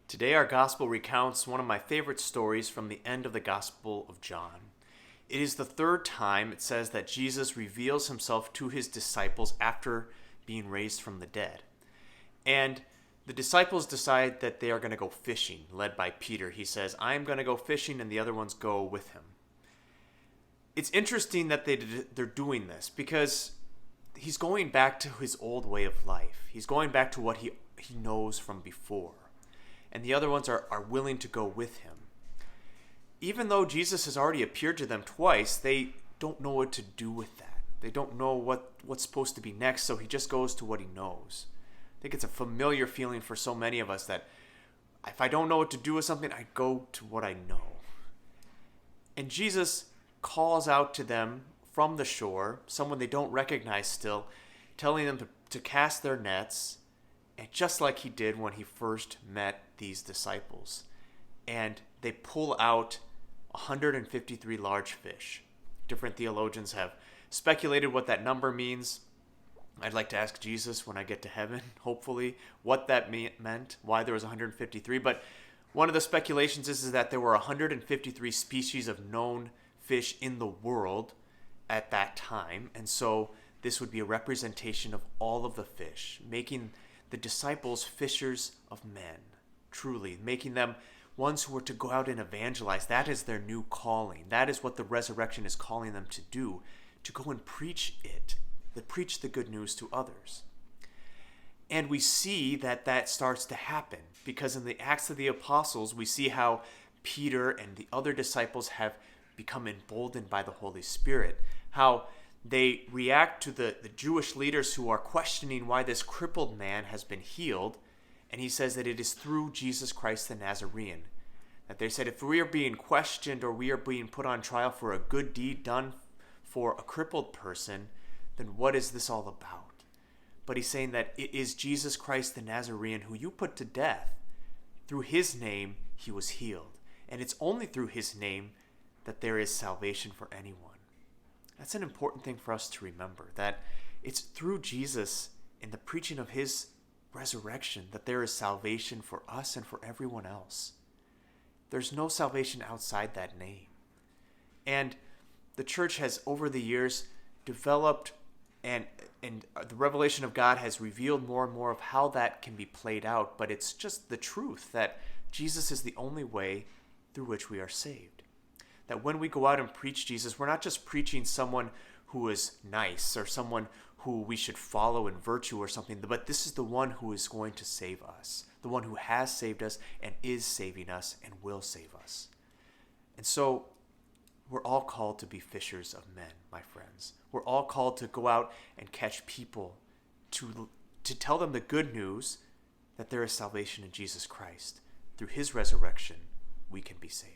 Today, our gospel recounts one of my favorite stories from the end of the Gospel of John. It is the third time it says that Jesus reveals himself to his disciples after being raised from the dead. And the disciples decide that they are going to go fishing, led by Peter. He says, I'm going to go fishing, and the other ones go with him. It's interesting that they're doing this because he's going back to his old way of life. He's going back to what he knows from before. And the other ones are willing to go with him. Even though Jesus has already appeared to them twice, they don't know what to do with that. They don't know what's supposed to be next, so he just goes to what he knows. I think it's a familiar feeling for so many of us that if I don't know what to do with something, I go to what I know. And Jesus calls out to them from the shore, someone they don't recognize still, telling them to cast their nets, and just like he did when he first met these disciples. And they pull out 153 large fish. Different theologians have speculated what that number means. I'd like to ask Jesus when I get to heaven, hopefully, what that meant, why there was 153. But one of the speculations is that there were 153 species of known fish in the world at that time. And so this would be a representation of all of the fish, making the disciples fishers of men, truly, making them ones who were to go out and evangelize. That is their new calling. That is what the resurrection is calling them to do, to go and preach it, to preach the good news to others. And we see that starts to happen because in the Acts of the Apostles, we see how Peter and the other disciples have become emboldened by the Holy Spirit, how they react to the Jewish leaders who are questioning why this crippled man has been healed. And he says that it is through Jesus Christ the Nazarene. That they said if we are being questioned or we are being put on trial for a good deed done for a crippled person, then what is this all about? But he's saying that it is Jesus Christ the Nazarene who you put to death. Through his name he was healed. And it's only through his name that there is salvation for anyone. That's an important thing for us to remember, that it's through Jesus and the preaching of his resurrection that there is salvation for us and for everyone else. There's no salvation outside that name. And the church has, over the years, developed and the revelation of God has revealed more and more of how that can be played out, but it's just the truth that Jesus is the only way through which we are saved. That when we go out and preach Jesus, we're not just preaching someone who is nice or someone who we should follow in virtue or something, but this is the one who is going to save us, the one who has saved us and is saving us and will save us. And so we're all called to be fishers of men, my friends. We're all called to go out and catch people, to tell them the good news that there is salvation in Jesus Christ. Through his resurrection, we can be saved.